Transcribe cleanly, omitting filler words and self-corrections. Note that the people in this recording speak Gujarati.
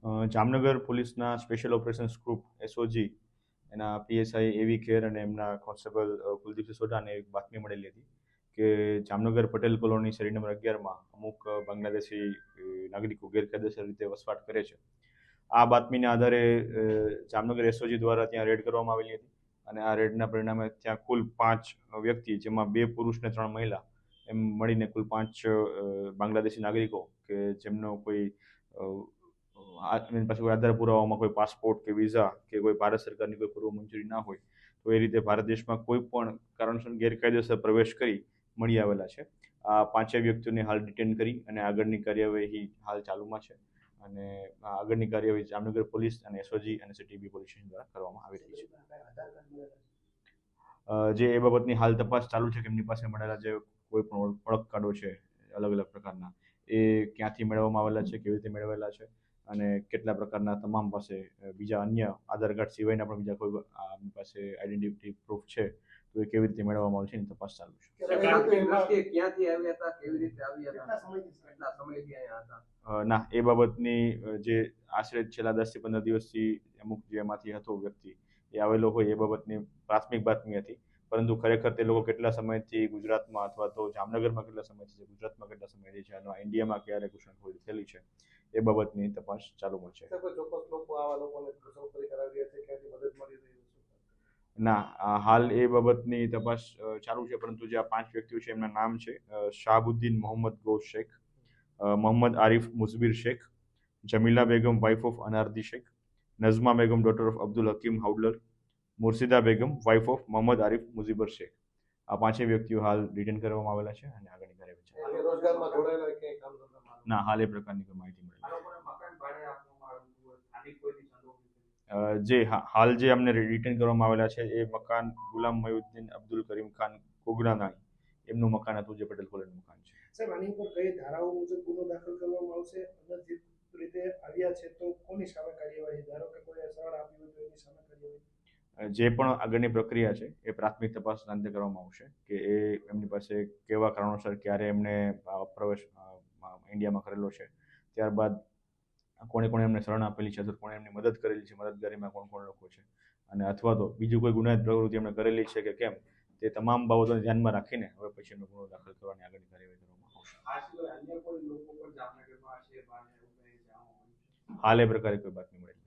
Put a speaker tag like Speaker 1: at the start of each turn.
Speaker 1: જામનગર પોલીસના સ્પેશિયલ ઓપરેશન્સ ગ્રુપ એસઓજી એના પીએસઆઈ એવી ખેર અને એમના કોન્સ્ટેબલ કુલદીપ સિસોડાને એક બાતમી મળેલી હતી કે જામનગર પટેલ કોલોની શેરી નંબર 11માં અમુક બાંગ્લાદેશી નાગરિકો ગેરકાયદેસર રીતે વસવાટ કરે છે. આ બાતમીના આધારે જામનગર એસઓજી દ્વારા ત્યાં રેડ કરવામાં આવેલી હતી અને આ રેડના પરિણામે ત્યાં કુલ 5 વ્યક્તિ, જેમાં 2 પુરુષ ને 3 મહિલા, એમ મળીને કુલ 5 બાંગ્લાદેશી નાગરિકો કે જેમનો કોઈ એની પાસે કોઈ આધાર પુરાવામાં કોઈ પાસપોર્ટ કે વિઝા કે કોઈ ભારત સરકારની કોઈ પૂર્વ મંજૂરી ના હોય તો એ રીતે ભારત દેશમાં કોઈ પણ કારણસર ગેરકાયદેસર પ્રવેશ કરી મળી આવેલા છે. આ 5 વ્યક્તિઓને હાલ ડિટેન કરી અને આગળની કાર્યવાહી હાલ ચાલુમાં છે અને આગળની કાર્યવાહી જામનગર પોલીસ અને એસઓજી અને સીટીબી પોલીસ સ્ટેશન દ્વારા કરવામાં આવી રહી છે. જે એ બાબતની હાલ તપાસ ચાલુ છે કે એમની પાસે મળેલા જે કોઈ પણ ઓળખ કાર્ડો છે અલગ અલગ પ્રકારના, એ ક્યાંથી મેળવવામાં આવેલા છે, કેવી રીતે મેળવેલા છે અને કેટલા પ્રકારના તમામ પાસે બીજા અન્ય આધાર કાર્ડ સિવાયના પણ બીજા કોઈ આપણી પાસે આઈડેન્ટિટી પ્રૂફ છે તો એ કેવી રીતે મેળવવામાં આવે છે એની તપાસ ચાલુ છે. ના, એ બાબતની જે આશરે છેલ્લા 10 થી 15 દિવસથી અમુક જેમાંથી હતો વ્યક્તિ એ આવેલો હોય એ બાબતની પ્રાથમિક બાતમી હતી, પરંતુ ખરેખર તે લોકો કેટલા સમયથી ગુજરાતમાં અથવા તો જામનગરમાં કેટલા સમયથી છે, ગુજરાતમાં કેટલા સમયથી છે અને ઇન્ડિયામાં ક્યારે ઘૂસણખોરી થયેલી છે એ બાબતની તપાસ ચાલુમાં છે. ના, હાલ એ બાબતની તપાસ ચાલુ છે, પરંતુ જે આ 5 વ્યક્તિઓ છે એમના નામ છે Shahabuddin Mohammad Gaus Sheikh, Mohammad Arif Mujibar Sheikh, Jamila Begum wife of Anardi Sheikh, Nazma Begum daughter of Abdul Hakim Howlader, Murshida Begum wife of Mohammad Arif Mujibar Sheikh. આ 5 વ્યક્તિઓ હાલ ડિટેન કરવામાં આવેલા છે અને આગળની કાર્યવાહી છે. ના, હાલ એ પ્રકારની કોઈ માહિતી મળી હાલ જે અમને રિટર્ન કરવામાં આવેલા છે એ મકાન ગુલામ મયુદ્દીન અબ્દુલ કરીમ ખાન કોગડાનાણી એમનું મકાન હતું, જે પટેલ કોલોની મકાન છે.
Speaker 2: સાહેબ, આની ઉપર કઈ ધારાઓ મુજબ ગુનો દાખલ કરવામાં આવશે? અનધિકૃત રીતે આવ્યા છે તો કોની સામે કાર્યવાહી? ધારો કે કોઈ શરણ આપ્યું હોય તો એની સામે કાર્યવાહી?
Speaker 1: જે પણ આગળની પ્રક્રિયા છે એ પ્રાથમિક તપાસના અંતે કરવામાં આવશે કે એ એમની પાસે કેવા કારણોસર ક્યારે એમને પ્રવેશ ઇન્ડિયામાં કરેલો છે, ત્યારબાદ કોણે કોણે એમને શરણ આપેલી છે, કોણે એમની મદદ કરેલી છે, મદદગારીમાં કોણ કોણ લોકો છે, અને અથવા તો બીજું કોઈ ગુનાહિત પ્રવૃત્તિ એમણે કરેલી છે કે કેમ, તે તમામ બાબતોને ધ્યાનમાં રાખીને હવે પછી એમનો ગુનો દાખલ કરવાની આગળની કાર્યવાહી કરવામાં આવશે. હાલ એ પ્રકારે કોઈ બાતમી મળી